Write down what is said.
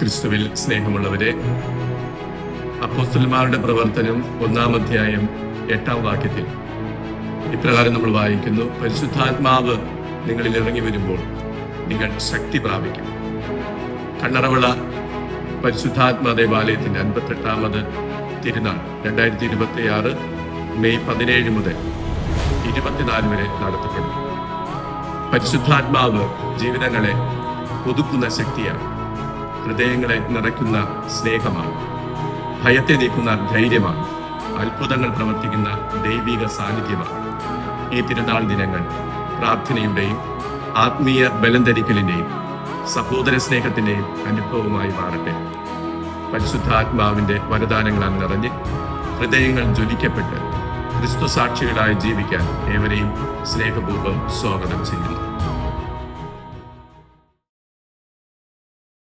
ക്രിസ്തുവിൽ സ്നേഹമുള്ളവരെ, അപ്പോസ്തലന്മാരുടെ പ്രവർത്തനം 1-ാം അധ്യായം 8-ാം വാക്യത്തിൽ ഇപ്രകാരം നമ്മൾ വായിക്കുന്നു: പരിശുദ്ധാത്മാവ് നിങ്ങളിൽ ഇറങ്ങി വരുമ്പോൾ നിങ്ങൾ ശക്തി പ്രാപിക്കും. കണ്ണറവിള പരിശുദ്ധാത്മാ ദേവാലയത്തിന്റെ 58-ാമത് തിരുനാൾ 2026 മെയ് 17 മുതൽ 24 വരെ നടത്തപ്പെടുന്നു. പരിശുദ്ധാത്മാവ് ജീവിതങ്ങളെ പുതുക്കുന്ന ശക്തിയാണ്, ഹൃദയങ്ങളെ നിറയ്ക്കുന്ന സ്നേഹമാണ്, ഭയത്തെ നീക്കുന്ന ധൈര്യമാണ്, അത്ഭുതങ്ങൾ പ്രവർത്തിക്കുന്ന ദൈവിക സാന്നിധ്യമാണ്. ഈ തിരുനാൾ ദിനങ്ങൾ പ്രാർത്ഥനയുടെയും ആത്മീയ ബലം ധരിക്കലിന്റെയും സഹോദര സ്നേഹത്തിന്റെയും അനുഭവമായി മാറട്ടെ. പരിശുദ്ധാത്മാവിന്റെ വരദാനങ്ങളാൽ നിറഞ്ഞ് ഹൃദയങ്ങൾ ജ്വലിക്കപ്പെട്ട് ക്രിസ്തു സാക്ഷികളായി ജീവിക്കാൻ ഏവരെയും സ്നേഹപൂർവ്വം സ്വാഗതം ചെയ്യുന്നു.